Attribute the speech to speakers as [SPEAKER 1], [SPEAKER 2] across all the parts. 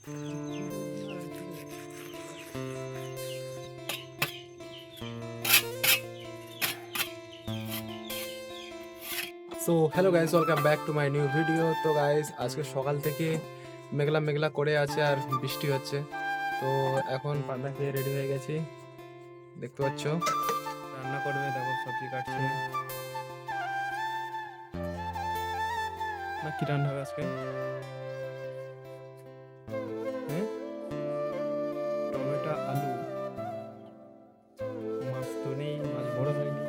[SPEAKER 1] So hello guys, welcome back to my new video. তো guys, আজকে সকাল থেকে মেঘলা মেঘলা করে আছে আর বৃষ্টি হচ্ছে। তো এখন পান্তা খেয়ে রেডি হয়ে গেছি, দেখতে পাচ্ছ। রান্না করবে, দেখো সবজি কাটছে। না, কি রান্না হবে আজকে? হ্যাঁ, টমেটো আলু। মাছ তো নেই, মাছ বড় হয়নি।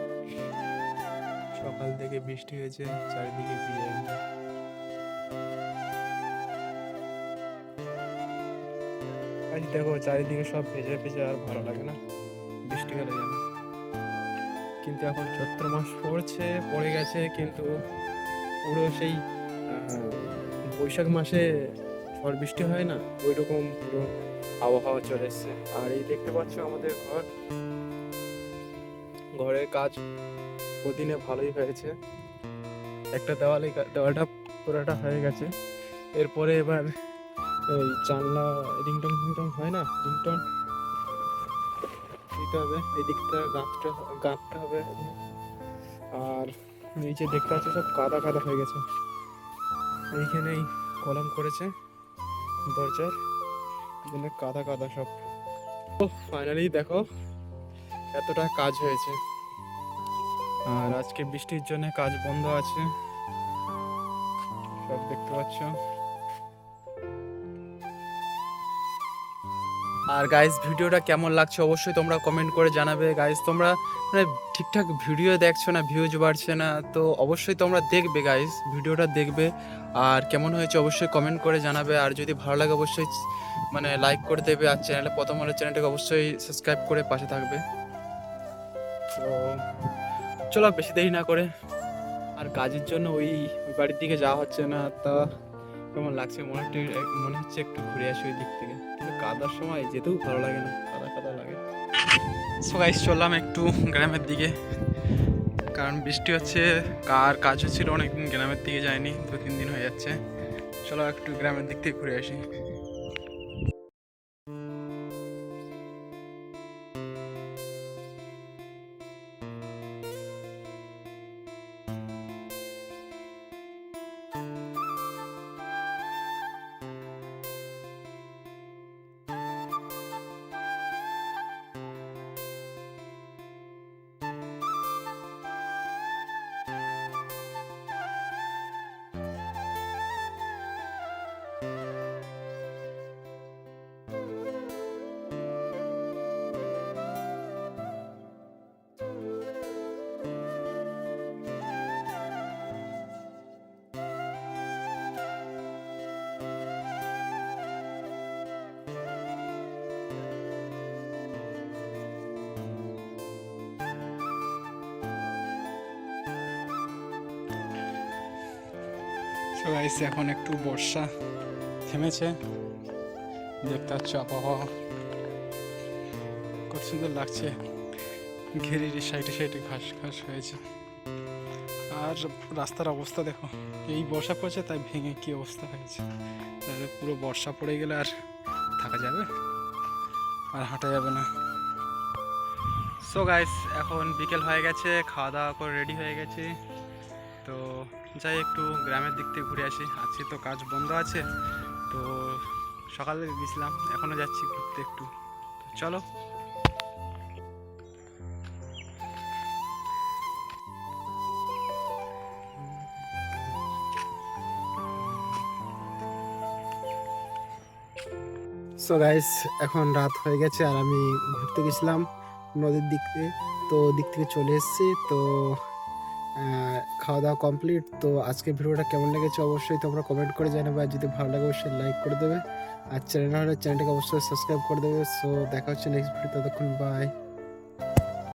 [SPEAKER 1] সকাল থেকে বৃষ্টি হয়েছে, চারিদিকে ভিজে। আজ দেখো চারিদিকে সব ভেজে ভেজে, আর ভালো লাগে না বৃষ্টি হলে যেন। কিন্তু এখন চৈত্র মাস পড়ে গেছে, কিন্তু পুরো সেই বৈশাখ মাসে ঝড় বৃষ্টি হয় না, ওই রকম পুরো আবহাওয়া চলে এসছে। আর এই দেখতে পাচ্ছ আমাদের ঘরের কাজ প্রতিদিনে ভালোই হয়েছে। একটা দেওয়ালটা পুরোটা হয়ে গেছে। এরপরে এবার এই জানলা রিংটন হয় না, রিংটন দিতে হবে। এই দিকটা গাঁথতে হবে। আর এই যে দেখতে পাচ্ছ সব কাদা কাদা হয়ে গেছে। এইখানেই কলম করেছে দরজার, এখানে কাদা কাদা সব। তো ফাইনালি দেখো এতটা কাজ হয়েছে। আর আজকে বৃষ্টির জন্য কাজ বন্ধ আছে, সব দেখতে পাচ্ছ। আর গাইস, ভিডিওটা কেমন লাগছে অবশ্যই তোমরা কমেন্ট করে জানাবে। গাইস, তোমরা মানে ঠিকঠাক ভিডিও দেখছো না, ভিউজ বাড়ছে না, তো অবশ্যই তোমরা দেখবে গাইস, ভিডিওটা দেখবে। আর কেমন হয়েছে অবশ্যই কমেন্ট করে জানাবে। আর যদি ভালো লাগে অবশ্যই মানে লাইক করে দেবে। আর চ্যানেলে প্রথম হলে চ্যানেলটাকে অবশ্যই সাবস্ক্রাইব করে পাশে থাকবে। তো চলো বেশি দেরি না করে, আর কাজের জন্য ওই বাড়ির দিকে যাওয়া হচ্ছে না। তা কেমন লাগছে, মনে হচ্ছে একটু ঘুরে আসি ওই দিক থেকে, কিন্তু কাদার সময় যেতেও ভালো লাগে না, কাদা কাদা লাগে। সো গাইস, চললাম একটু গ্রামের দিকে, কারণ বৃষ্টি হচ্ছে। কাজ হচ্ছিল অনেকদিন, গ্রামের দিকে যায়নি, 2-3 দিন হয়ে যাচ্ছে। চলো একটু গ্রামের দিক থেকে ঘুরে আসি। সো গাইস, এখন একটু বর্ষা থেমেছে, দেখতে পাচ্ছ আবহাওয়া কত সুন্দর লাগছে। ঘেরির সাইডে সাইডে ঘাস ঘাস হয়েছে। আর রাস্তার অবস্থা দেখো, এই বর্ষা পড়ছে তাই ভেঙে কি অবস্থা হয়েছে। তাহলে পুরো বর্ষা পড়ে গেলে আর থাকা যাবে, আর হাঁটা যাবে না। সো গাইস, এখন বিকেল হয়ে গেছে, খাওয়া দাওয়া করে রেডি হয়ে গেছে। তো যাই একটু গ্রামের দিক থেকে ঘুরে আসি। আজকে তো কাজ বন্ধ আছে, তো সকালে গেছিলাম, এখনও যাচ্ছি ঘুরতে একটু। তো চলো। সো গাইস, এখন রাত হয়ে গেছে আর আমি ঘুরতে গেছিলাম নদীর দিক থেকে, তো দিক থেকে চলে এসেছি। তো খাওয়া দাওয়া কমপ্লিট। তো আজকে ভিডিওটা কেমন লেগেছে অবশ্যই তোমরা কমেন্ট করে জানাবে। আর যদি ভালো লাগে অবশ্যই লাইক করে দেবে, আর চ্যানেল হলে চ্যানেলটাকে অবশ্যই সাবস্ক্রাইব করে দেবে। সো দেখা হচ্ছে নেক্সট ভিডিও, ততক্ষণ বাই।